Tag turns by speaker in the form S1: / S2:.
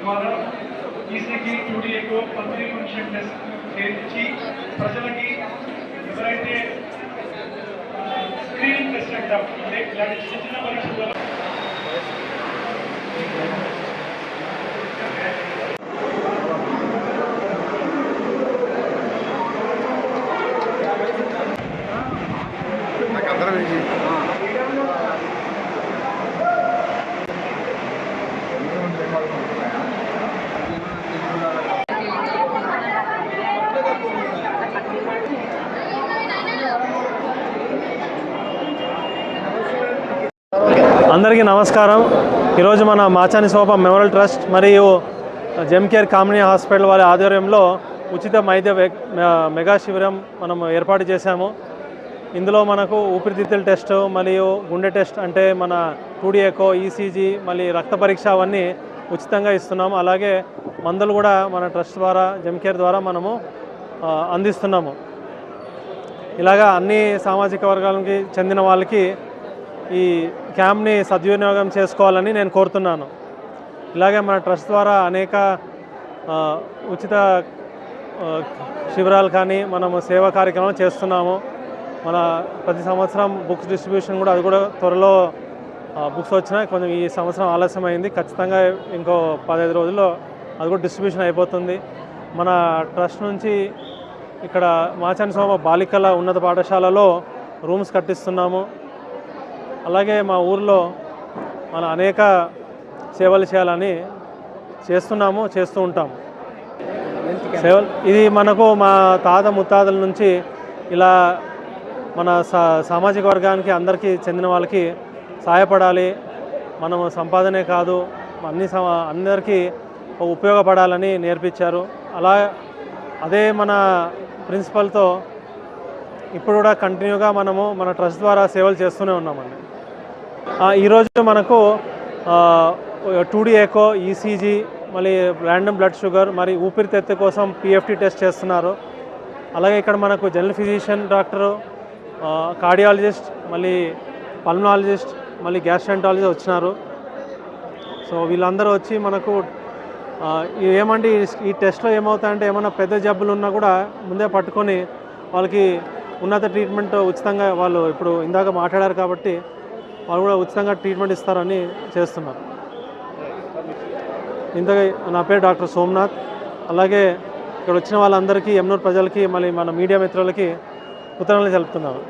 S1: ద్వారా ఈసీకి టూడీఏకు public function test చేయించి ప్రజలకి ఎవరైతే స్క్రీనింగ్ టెస్ట్ అంటాం అంటే ఇలాంటి చిన్న చిన్న పరీక్షల
S2: అందరికీ నమస్కారం. ఈరోజు మన మాచాని శోభ మెమోరియల్ ట్రస్ట్ మరియు జెమ్కేర్ కామినీ హాస్పిటల్ వారి ఆధ్వర్యంలో ఉచిత వైద్య మెగా శిబిరం మనం ఏర్పాటు చేశాము. ఇందులో మనకు ఊపిరితిత్తుల టెస్ట్ మరియు గుండె టెస్ట్ అంటే మన టూడీఏకో, ఈసీజీ, మళ్ళీ రక్త పరీక్ష అవన్నీ ఉచితంగా ఇస్తున్నాము. అలాగే మందులు కూడా మన ట్రస్ట్ ద్వారా జెమ్కేర్ ద్వారా మనము అందిస్తున్నాము. ఇలాగా అన్ని సామాజిక వర్గాలకి చెందిన వాళ్ళకి ఈ క్యాంప్ని సద్వినియోగం చేసుకోవాలని నేను కోరుతున్నాను. ఇలాగే మన ట్రస్ట్ ద్వారా అనేక ఉచిత శిబిరాలు కానీ మనము సేవా కార్యక్రమాలు చేస్తున్నాము. మన ప్రతి సంవత్సరం బుక్స్ డిస్ట్రిబ్యూషన్ కూడా అది కూడా త్వరలో బుక్స్ వచ్చినాయి. కొంచెం ఈ సంవత్సరం ఆలస్యమైంది. ఖచ్చితంగా ఇంకో 15 రోజుల్లో అది కూడా డిస్ట్రిబ్యూషన్ అయిపోతుంది. మన ట్రస్ట్ నుంచి ఇక్కడ మాచాని శోభ బాలికల ఉన్నత పాఠశాలలో రూమ్స్ కట్టిస్తున్నాము. అలాగే మా ఊర్లో మన అనేక సేవలు చేయాలని చేస్తూ ఉంటాము. సేవలు ఇది మనకు మా తాత ముత్తాతల నుంచి ఇలా మన సామాజిక వర్గానికి అందరికీ చెందిన వాళ్ళకి సహాయపడాలి, మనము సంపాదనే కాదు అందరికీ ఉపయోగపడాలని నేర్పించారు. అదే మన ప్రిన్సిపల్తో ఇప్పుడు కూడా కంటిన్యూగా మనము మన ట్రస్ట్ ద్వారా సేవలు చేస్తూనే ఉన్నామండి. ఈరోజు మనకు టూడీఏకో, ఈసీజీ, మళ్ళీ ర్యాండమ్ బ్లడ్ షుగర్, మరి ఊపిరితిత్తు కోసం పిఎఫ్టీ టెస్ట్ చేస్తున్నారు. అలాగే ఇక్కడ మనకు జనరల్ ఫిజిషియన్ డాక్టరు, కార్డియాలజిస్ట్, మళ్ళీ పల్మనాలజిస్ట్, మళ్ళీ గ్యాస్ట్రెంటాలజిస్ట్ వచ్చినారు. సో వీళ్ళందరూ వచ్చి మనకు ఏమంటే ఈ టెస్ట్లో ఏమవుతాయంటే ఏమైనా పెద్ద జబ్బులు ఉన్నా కూడా ముందే పట్టుకొని వాళ్ళకి ఉన్నత ట్రీట్మెంట్ ఉచితంగా వాళ్ళు ఇప్పుడు ఇందాక మాట్లాడారు కాబట్టి వాళ్ళు కూడా ఉచితంగా ట్రీట్మెంట్ ఇస్తారని చేస్తున్నారు. ఇంతగా నా పేరు డాక్టర్ సోమనాథ్. అలాగే ఇక్కడ వచ్చిన వాళ్ళందరికీ, ఎమ్నూరు ప్రజలకి, మళ్ళీ మన మీడియా మిత్రులకి కృతజ్ఞతలు తెలుపుతున్నాను.